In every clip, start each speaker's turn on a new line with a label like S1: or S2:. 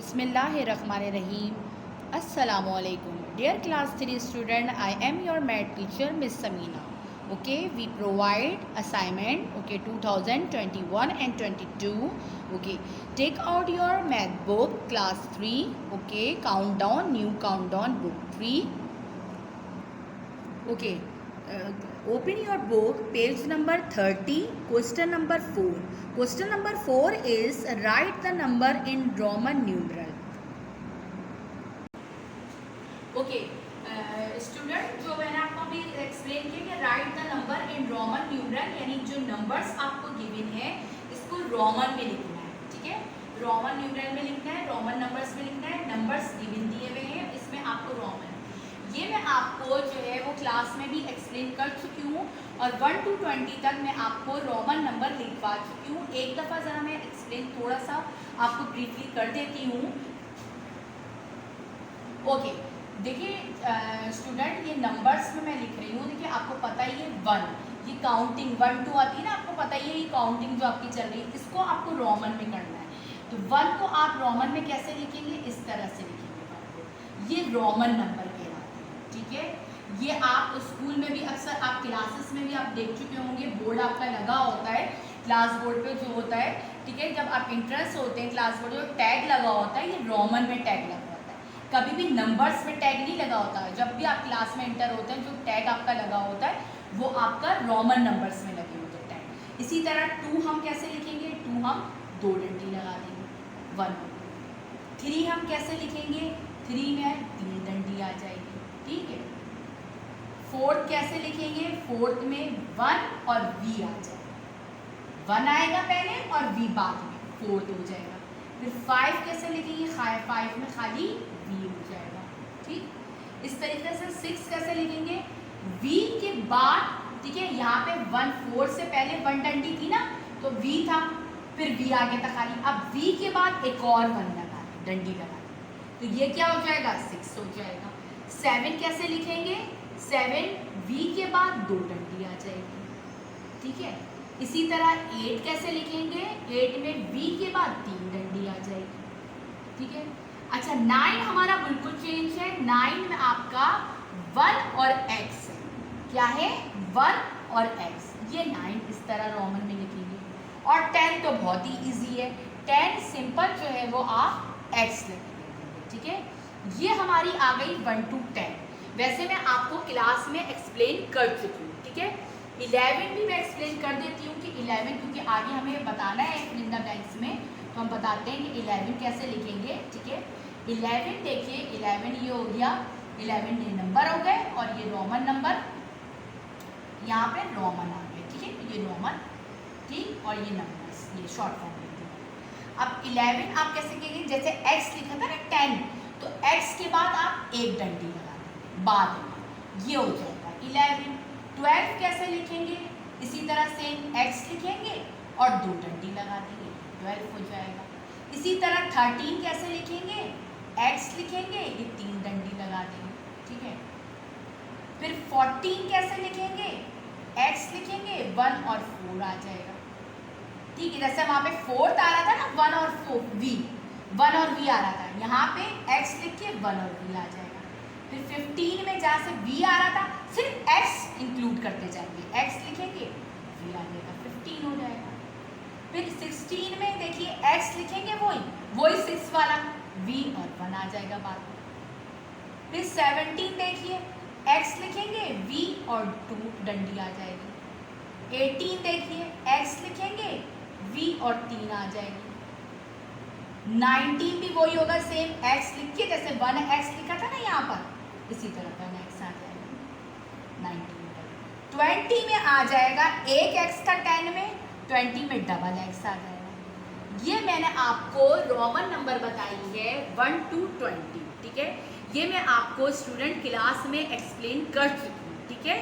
S1: Bismillahirrahmanirrahim. Assalamualaikum. Dear class 3 student, I am your math teacher Miss Samina. Okay, we provide assignment 2021 and 22. Okay, take out your math book class 3. Okay, countdown, new countdown book 3. Okay, open your book, page number 30, question number 4. Question number 4 is write the number in Roman numeral. Okay, student जो मैंने आपको अभी explain किया कि right the number in Roman numeral, यानी जो numbers आपको given है इसको रोमन में लिखना है. ठीक है, रोमन न्यूमरल में लिखना है, रोमन नंबर्स में लिखना है. नंबर्स गिवन दिए हुए हैं, इसमें आपको रोमन, ये मैं आपको जो है वो क्लास में भी एक्सप्लेन कर चुकी हूँ और 1 to 20 तक मैं आपको रोमन नंबर लिखवा चुकी हूँ. एक दफ़ा ज़रा मैं एक्सप्लेन थोड़ा सा आपको ब्रीफली कर देती हूँ. ओके, देखिए स्टूडेंट, ये नंबर्स में मैं लिख रही हूँ. देखिए आपको पता ही है 1, ये काउंटिंग 1 2 आती है ना, आपको पता ही है ये काउंटिंग जो आपकी चल रही है, इसको आपको रोमन में करना है. तो 1 को आप रोमन में कैसे लिखेंगे, इस तरह से लिखेंगे. ये रोमन नंबर कहलाते हैं. ठीक है, ये आप स्कूल में भी अक्सर, आप क्लासेस में भी आप देख चुके होंगे, बोर्ड आपका लगा होता है क्लास बोर्ड पे जो होता है. ठीक है, जब आप इंट्रेंस होते हैं क्लास बोर्ड जो टैग लगा होता है, ये रोमन में टैग लगा होता है. कभी भी नंबर्स में टैग नहीं लगा होता है. जब भी आप क्लास में इंटर होते हैं जो टैग आपका लगा होता है वो आपका रोमन नंबर्स में लगे होते हैं टैग. इसी तरह 2 हम कैसे लिखेंगे, 2 हम 2 डंडी लगा देंगे 1. 3 हम कैसे लिखेंगे, 3 में 3 डंडी आ जाएगी. ठीक है, 4 कैसे लिखेंगे, 4 में 1 और V आ जाएगा. 1 आएगा पहले और V बाद में, 4 हो जाएगा. फिर 5 कैसे लिखेंगे, 5 में खाली V हो जाएगा. ठीक, इस तरीके से 6 कैसे लिखेंगे, V के बाद, ठीक है, यहाँ पे 1 4 से पहले 1 डंडी थी ना, तो V था, फिर V आगे था खाली. अब V के बाद एक और 1 लगा डंडी लगा, तो ये क्या हो जाएगा, 6 हो जाएगा. 7 कैसे लिखेंगे, 7 V के बाद 2 डंडी आ जाएगी. ठीक है, इसी तरह 8 कैसे लिखेंगे, 8 में V के बाद 3 डंडी आ जाएगी. ठीक है, अच्छा 9 हमारा बिल्कुल चेंज है. 9 में आपका 1 और x है. क्या है, 1 और x. ये 9 इस तरह रोमन में लिखेंगे. और 10 तो बहुत ही इजी है, 10 सिंपल जो है वो आप x लिखेंगे. ठीक है, ये हमारी आ गई 1 to 10. वैसे मैं आपको क्लास में एक्सप्लेन कर चुकी हूँ. ठीक है, 11 भी मैं एक्सप्लेन कर देती हूँ कि 11, क्योंकि आगे हमें बताना है इन द ब्लैंक्स में, तो हम बताते हैं कि 11 कैसे लिखेंगे. ठीक है, 11 देखिए, 11 ये हो गया, 11 ये नंबर हो गए और ये रोमन नंबर, यहाँ पे रोमन आ गए. ठीक है, तो ये रोमन, ठीक, और ये नंबर्स, ये शॉर्ट फॉर्म लिखते हैं. अब 11 आप कैसे कहेंगे, जैसे x लिखा था ना 10, तो x के बाद आप एक डंडी लगा देंगे बाद में, ये हो जाएगा 11. 12 कैसे लिखेंगे, इसी तरह से x लिखेंगे और 2 डंडी लगा देंगे, 12 हो जाएगा. इसी तरह 13 कैसे लिखेंगे, x लिखेंगे, ये 3 डंडी लगा देंगे. ठीक है, फिर 14 कैसे लिखेंगे, x लिखेंगे, 1 और 4 आ जाएगा. ठीक है, जैसे वहाँ पे 4 आ रहा था ना, 1 और 4 V, 1 और V आ रहा था, यहाँ पे x लिख के 1 और V आ जाएगा. फिर 15 में जहाँ से V आ रहा था सिर्फ x इंक्लूड करते जाएंगे, x लिखेंगे, V आ जाएगा, 15 हो जाएगा. फिर 16 में देखिए x लिखेंगे, वही 6 वाला, V और 1 आ जाएगा बाद में. फिर 17 देखिए x लिखेंगे, V और 2 डंडी आ जाएगी. 18 देखिए x लिखेंगे, V और 3 आ जाएगी. 19 भी वही होगा, सेम x लिख के, जैसे 1x लिखा था ना यहाँ पर, इसी तरह 1x आ जाएगा 19 पर. 20 में आ जाएगा, एक x था 10 में, 20 में डबल x आ जाएगा. ये मैंने आपको रोमन नंबर बताई है 1 to 20. ठीक है, ये मैं आपको स्टूडेंट क्लास में एक्सप्लेन कर चुकी हूँ. ठीक है,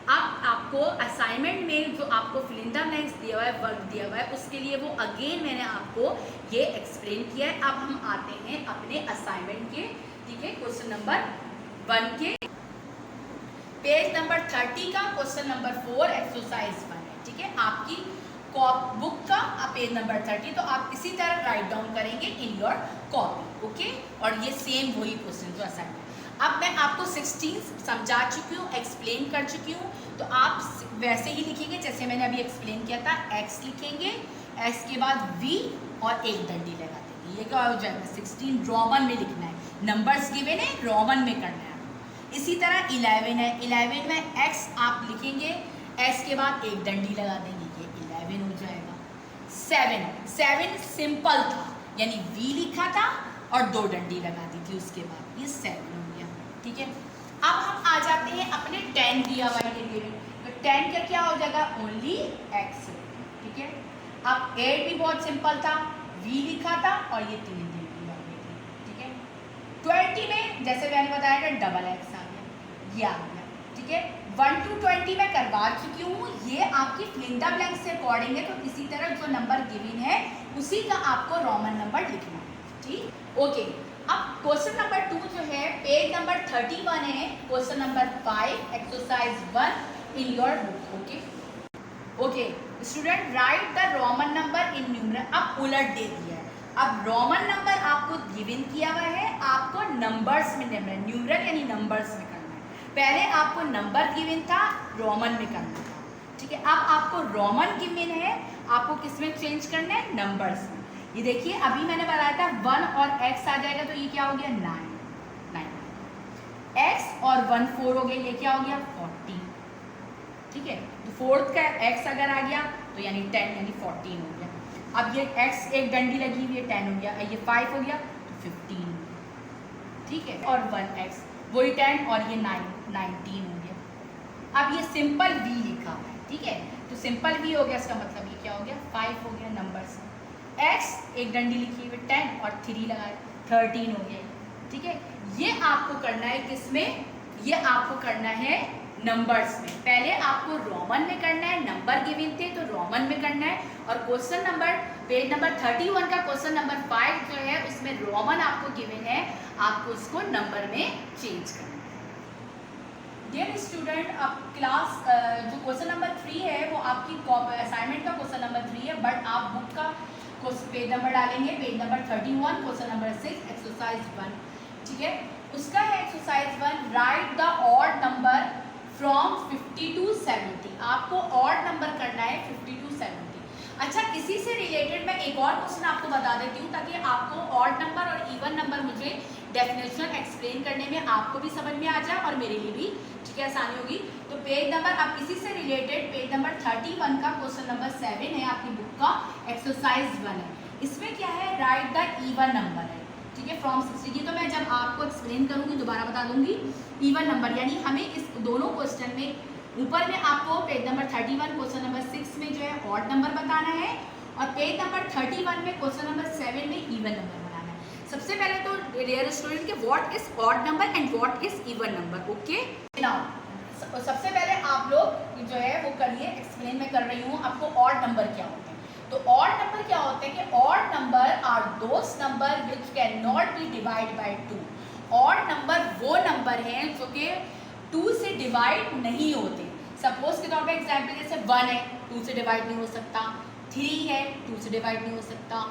S1: अब आपको असाइनमेंट में जो आपको फिल इन द ब्लैंक्स दिया हुआ है, वर्क दिया हुआ है, उसके लिए वो अगेन मैंने आपको ये एक्सप्लेन किया है. अब हम आते हैं अपने असाइनमेंट के. ठीक है, क्वेश्चन नंबर 1 के पेज नंबर 30 का क्वेश्चन नंबर 4 एक्सरसाइज 1 है. ठीक है, आपकी बुक का पेज नंबर 30, तो आप इसी तरह राइट डाउन करेंगे इन योर कॉपी, ओके। और ये सेम वही क्वेश्चन जो असाइनमेंट। अब मैं आपको 16 समझा चुकी हूँ, एक्सप्लेन कर चुकी हूँ, तो आप वैसे ही लिखेंगे जैसे मैंने अभी एक्सप्लेन किया था। x लिखेंगे, x के बाद v और एक डंडी लगा देंगे। ये क्या हो जाएगा 16 रोमन में लिखना है, नंबर्स गिवन है रोमन में करना है। इसी तरह 11 है, 11 में x आप लिखेंगे, x के बाद एक डंडी लगा देंगे, ये 11 हो जाएगा। 7 सिंपल था, यानी v लिखा था और 2 डंडी लगा दी थी उसके बाद, ये 7 हो गया, ठीक है। अब हम आ जाते हैं अपने 10 दिया हुआ है गिवन, तो 10 का क्या हो जाएगा ओनली x, ठीक है। अब 8 भी बहुत सिंपल था, v लिखा था और ये 3 डंडी लगा दी थी, ठीक है। 20 में जैसे मैंने बताया था डबल x आ गया, ये आ गया, ठीक है। 1 to 20 में करवा चुकी हूँ, ये आपकी फिल इन द ब्लैंक से अकॉर्डिंग है, तो इसी तरह जो नंबर गिवन है उसी का आपको रोमन नंबर लिखना है, ठीक, ओके। अब क्वेश्चन नंबर 2 जो है पेज नंबर 31 है, question number 5 exercise 1 in your book, okay. Okay student, right the Roman number in numeral. अब उलट दे दिया है, अब रोमन नंबर आपको गिवन किया हुआ है, आपको नंबर्स में न्यूमरल यानी नंबर्स में करना है। पहले आपको नंबर गिवन था, रोमन में करना था, ठीक है। अब आपको रोमन गिवन है, आपको किस में चेंज करना है, नंबर्स में। ये देखिए अभी मैंने बताया था 1 और x आ जाएगा, तो ये क्या हो गया 9, x और 1 4 हो गया, ये क्या हो गया 14, ठीक है। तो फोर्थ का x अगर आ गया तो यानी 10 यानी 14 हो गया। अब ये x एक डंडी लगी हुई है 10 हो गया, ये 5 हो गया तो 15, ठीक है। और 1x वही 10 और ये 19 हो गया। अब ये सिंपल v लिखा हुआ है, ठीक है, तो सिंपल v हो गया, इसका मतलब ये क्या हो गया 5 हो गया नंबर्स। x एक डंडी लिखी हुई 10 और 3 लगाए 13 हो गया, ठीक है। ये आपको करना है किसमें, ये आपको करना है नंबर्स में। पहले आपको रोमन में करना है, नंबर गिवन थे तो रोमन में करना है। और क्वेश्चन नंबर पेज नंबर 31 का क्वेश्चन नंबर 5 जो है उसमें रोमन आपको गिवन है, आपको उसको नंबर में चेंज करना है। डियर स्टूडेंट, अब क्लास जो क्वेश्चन नंबर 3 है वो आपकी असाइनमेंट का क्वेश्चन नंबर 3 है, बट आप बुक का पेज नंबर डालेंगे, page number 31 question number 6 exercise 1, ठीक है। उसका है exercise 1, right the odd number from 50 to 70। आपको ऑड नंबर करना है 50 to 70। अच्छा, इसी से रिलेटेड मैं एक और क्वेश्चन आपको बता देती हूँ ताकि आपको ऑड नंबर और इवन नंबर मुझे डेफिनेशन एक्सप्लेन करने में आपको भी समझ में आ जाए और मेरे लिए भी, ठीक है, आसानी होगी। तो पेज नंबर अब इसी से रिलेटेड पेज नंबर 31 का क्वेश्चन नंबर 7 है आपकी बुक का, एक्सरसाइज 1 है। इसमें क्या है, राइट द इवन नंबर है, ठीक है, फ्रॉम 60। ये तो मैं जब आपको एक्सप्लेन करूँगी दोबारा बता दूंगी। इवन नंबर यानी हमें इस दोनों क्वेश्चन में ऊपर में आपको पेज नंबर 31 क्वेश्चन नंबर 6 में जो है ऑड नंबर बताना है और पेज नंबर 31 में क्वेश्चन नंबर 7 में इवन नंबर बनाना है। सबसे पहले तो डियर स्टूडेंट के what is odd number and what is even number, okay. Now सबसे पहले आप लोग जो है वो करिए, एक्सप्लेन मैं कर रही हूँ आपको ऑड नंबर क्या होते हैं। तो ऑड नंबर क्या होते हैं कि odd number are those number which can not be divide by 2। Odd number वो नंबर हैं जो कि 2 से डिवाइड नहीं होते। सपोज के तौर पे एग्जाम्पल जैसे 1 है 2 से डिवाइड नहीं हो सकता, 3 है 2 से डिवाइड नहीं हो सकता,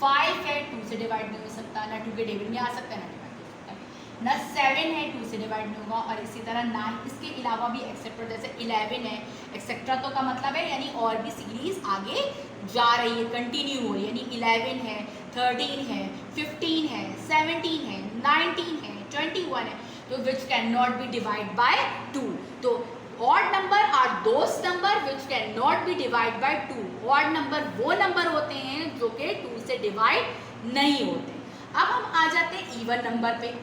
S1: 5 है 2 से डिवाइड नहीं हो सकता, ना 2 के टेबल में आ सकता है ना डिवाइड हो सकता है, ना 7 है 2 से डिवाइड नहीं होगा, और इसी तरह 9, इसके अलावा भी एक्सेट्रा जैसे 11 है एक्सेट्रा, तो का मतलब है यानी और भी सीरीज आगे जा रही है, कंटिन्यू हो रही है, यानी 11 है 13 है 15 है 17 है 19 है 21 है, तो which can not be divide by 2। तो odd number are those number which can not be divide by 2। Odd number वो नंबर होते हैं जो कि 2 से डिवाइड नहीं होते। अब हम आ जाते हैं इवन नंबर पे।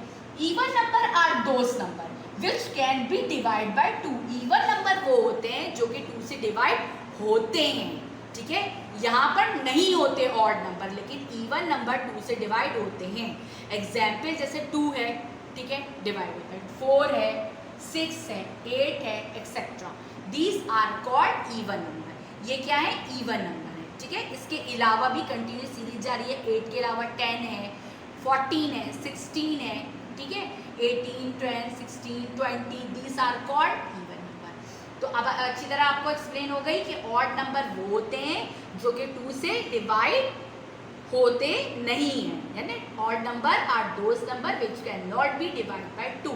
S1: Even number are those number which can be divide by 2। Even number वो होते हैं जो कि 2 से डिवाइड होते हैं, ठीक है, यहाँ पर नहीं होते ऑड नंबर, लेकिन इवन नंबर 2 से डिवाइड होते हैं। एग्जाम्पल जैसे 2 है, ठीक है, डिवाइड होता है, 4 है 6 है 8 है etcetera, these are called even number. ये क्या है, इवन नंबर है, ठीक है। इसके अलावा भी कंटिन्यूस सीरीज जा रही है, 8 के अलावा 10 है 14 है 16 है, ठीक है, 18 12 16 20, these are called even number. तो अब अच्छी तरह आपको एक्सप्लेन हो गई कि ऑड नंबर वो होते हैं जो कि 2 से डिवाइड होते नहीं हैं, यानी odd number are those number which can not be divide by 2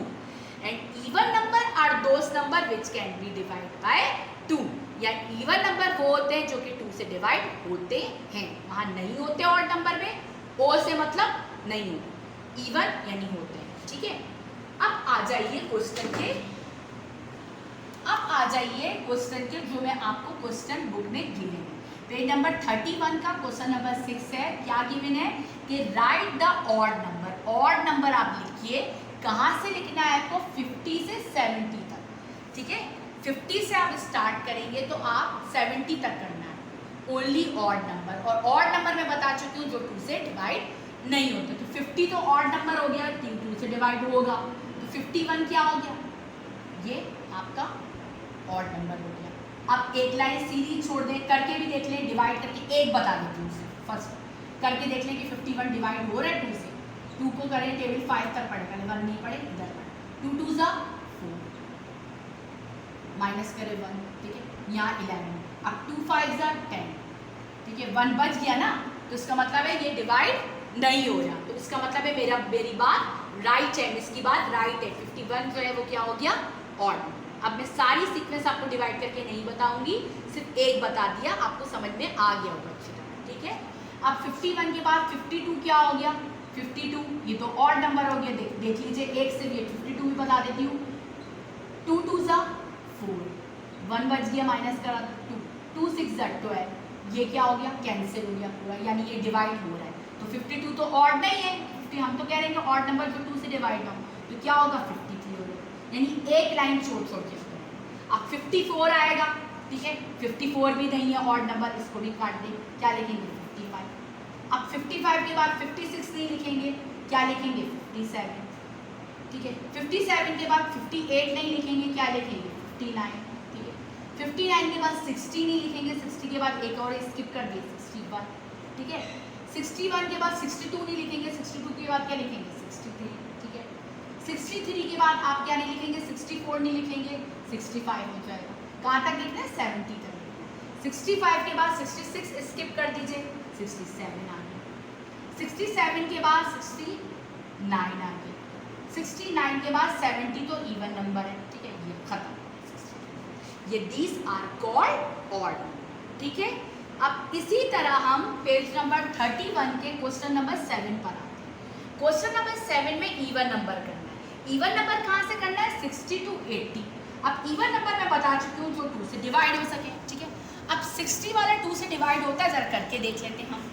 S1: and even number are those number which can be divide by 2। या इवन नंबर वो होते हैं जो कि 2 से डिवाइड होते हैं, वहाँ नहीं होते ऑड नंबर में, ओ से मतलब नहीं होते, इवन यानी होते हैं। ठीक है, अब आ जाइए क्वेश्चन के, जो मैं आपको क्वेश्चन बुक में गिवन है। पेज नंबर 31 का क्वेश्चन नंबर 6 है। क्या गिवन है कि right the odd number. Odd number आप लिखिए, कहाँ से लिखना है आपको, 50 से 70 तक। ठीक है, 50 से आप स्टार्ट करेंगे तो आप 70 तक करना है, ओनली ऑड नंबर। और ऑड नंबर मैं बता चुकी हूँ जो 2 से डिवाइड नहीं होते। तो 50 तो ऑड नंबर हो गया, 2 से डिवाइड होगा, तो 51 क्या हो गया, ये आपका ऑड नंबर हो गया। अब एक लाइन सीधी छोड़ दें, करके भी देख लें, डिवाइड करके एक बता देती हूँ उससे, फर्स्ट करके देख लें कि 51 डिवाइड हो रहा है 2 से। 2 को करें टेबल 5 तक पढ़े, पहले 1 नहीं पढ़े, इधर पढ़े। 2 2 ज़ा 4, माइनस करें 1, ठीक है, यहाँ 11। अब 2 5 ज़ा 10, ठीक है, 1 बच गया ना, तो इसका मतलब है ये डिवाइड नहीं हो रहा, तो इसका मतलब है मेरी बात राइट है, इसकी बात राइट है। 51 जो है वो क्या हो गया, ऑड। अब मैं सारी सीक्वेंस आपको डिवाइड करके नहीं बताऊंगी, सिर्फ एक बता दिया, आपको समझ में आ गया होगा अच्छी तरह। ठीक है, अब 51 के बाद 52 क्या हो गया, 52 ये तो ऑड नंबर हो गया, देख लीजिए, एक से ये 52 भी बता देती हूँ। 2 2 ज़ा 4, 1 बच गया, माइनस करा 2, 2 6 ज़ा 12, ये क्या हो गया, कैंसिल हो गया पूरा, यानी ये डिवाइड हो रहा है। तो 52 तो ऑड नहीं है, 50 हम तो कह रहे हैं कि ऑड नंबर जो 2 से डिवाइड ना हो, तो क्या होगा, 53 हो गया, यानी एक लाइन छोड़ के। अब 54 आएगा, ठीक है, 54 भी नहीं है ऑड नंबर, इसको भी काट दें, क्या लिखेंगे, 55। अब 55 के बाद 56 नहीं लिखेंगे, क्या लिखेंगे, 57। ठीक है, 57 के बाद 58 नहीं लिखेंगे, क्या लिखेंगे, 59। ठीक है, 59 के बाद 60 नहीं लिखेंगे, 60 के बाद एक और स्किप कर दिए, 61। ठीक है, 61 के बाद 62 नहीं लिखेंगे, 62 के बाद क्या लिखेंगे, 63। ठीक है, 63 के बाद आप क्या नहीं लिखेंगे, 64 नहीं लिखेंगे, 65 हो जाएगा। कहाँ तक लिखना है, 70 तक लिखना है। 65 के बाद 66 स्किप कर दीजिए, 67 आ गया। 67 के बाद 69 आ गया। 69 के बाद 70 तो इवन नंबर है, ठीक है, ये खत्म। ये दीज आर कॉल्ड ऑड। ठीक है, अब इसी तरह हम पेज नंबर 31 के क्वेश्चन नंबर 7 पर आते हैं। क्वेश्चन नंबर 7 में इवन नंबर करना है। इवन नंबर कहाँ से करना है, 60 to 80। अब इवन नंबर मैं बता चुकी हूँ जो 2 से डिवाइड हो सके। ठीक है, अब 60 वाला 2 से डिवाइड होता है, जरा करके देख लेते हैं हम।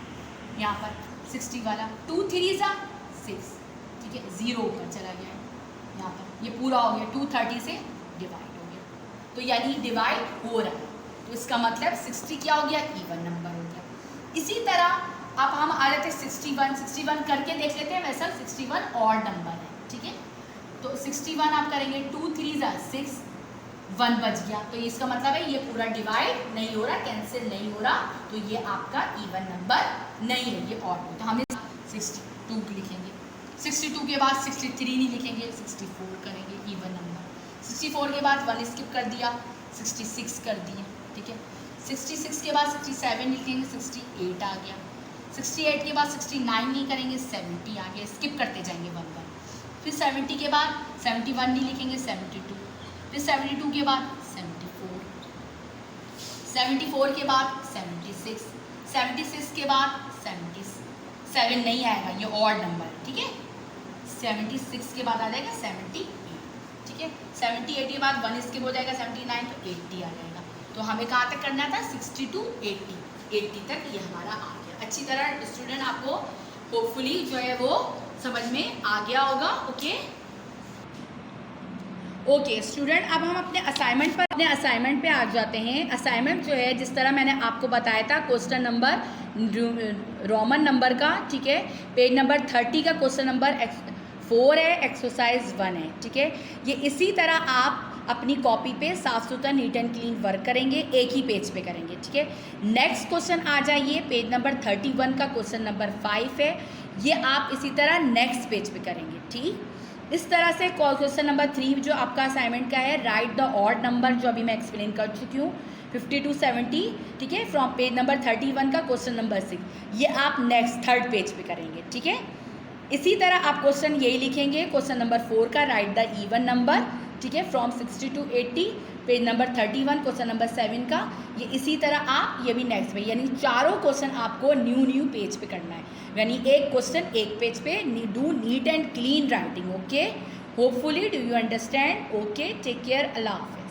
S1: यहाँ पर 60 वाला 2 3 ज़ा 6, ठीक है, 0 ऊपर चला गया, यहाँ पर ये पूरा हो गया, 230 से डिवाइड हो गया, तो यानी डिवाइड हो रहा है, तो इसका मतलब 60 क्या हो गया, इवन नंबर हो गया। इसी तरह अब हम आ जाते हैं 61 करके देख लेते हैं, वैसा 61 ऑड नंबर है। ठीक है, तो 61 आप करेंगे, 2 3 ज़ा 6, 1 बच गया, तो इसका मतलब है ये पूरा डिवाइड नहीं हो रहा, कैंसिल नहीं हो रहा, तो ये आपका इवन नंबर नहीं है, ये ऑड है। तो हम 62 लिखेंगे, 62 के बाद 63 नहीं लिखेंगे, 64 करेंगे, इवन नंबर। 64 के बाद 1 स्किप कर दिया, 66 कर दिया। ठीक है, 66 के बाद 67 लिखेंगे, 68 आ गया। 68 के बाद 69 नहीं करेंगे, 70 आ गया, स्किप करते जाएंगे 1 1। फिर 70 के बाद 71 नहीं लिखेंगे, 72। फिर 72 के बाद 74, 74 के बाद 76, 76 के बाद 77 नहीं आएगा, ये ऑड नंबर है। ठीक है, 76 के बाद आ जाएगा 78। ठीक है, 78 के बाद 1 स्किप हो जाएगा, 79, तो 80 आ जाएगा। तो हमें कहाँ तक करना था, 60 to 80 तक ये हमारा आ गया। अच्छी तरह स्टूडेंट आपको होपफुली जो है वो समझ में आ गया होगा। ओके स्टूडेंट, अब हम अपने असाइनमेंट पे आ जाते हैं। असाइनमेंट जो है जिस तरह मैंने आपको बताया था, क्वेश्चन नंबर रोमन नंबर का, ठीक है, पेज नंबर 30 का क्वेश्चन नंबर 4 है, एक्सरसाइज 1 है। ठीक है, ये इसी तरह आप अपनी कॉपी पे साफ सुथरा नीट एंड क्लीन वर्क करेंगे, एक ही पेज पे करेंगे। ठीक है, नेक्स्ट क्वेश्चन आ जाइए, पेज नंबर 31 का क्वेश्चन नंबर 5 है, ये आप इसी तरह नेक्स्ट पेज पे करेंगे। ठीक, इस तरह से क्वेश्चन नंबर 3 जो आपका असाइनमेंट का है, राइट द ऑड नंबर, जो अभी मैं एक्सप्लेन कर चुकी हूँ 50 to 70, ठीक है, फ्रॉम पेज नंबर 31 का क्वेश्चन नंबर 6, ये आप नेक्स्ट थर्ड पेज पे करेंगे, ठीक है। इसी तरह आप क्वेश्चन यही लिखेंगे क्वेश्चन नंबर 4 का, राइट द इवन नंबर, ठीक है, from 60 to 80, page number 31 question number 7 का, ये इसी तरह आप ये भी नेक्स्ट पे, यानी चारों क्वेश्चन आपको न्यू पेज पे करना है, यानी एक क्वेश्चन एक पेज पे, do neat and clean writing, okay. Hopefully do you understand, okay, take care, अल्लाह हाफिज़।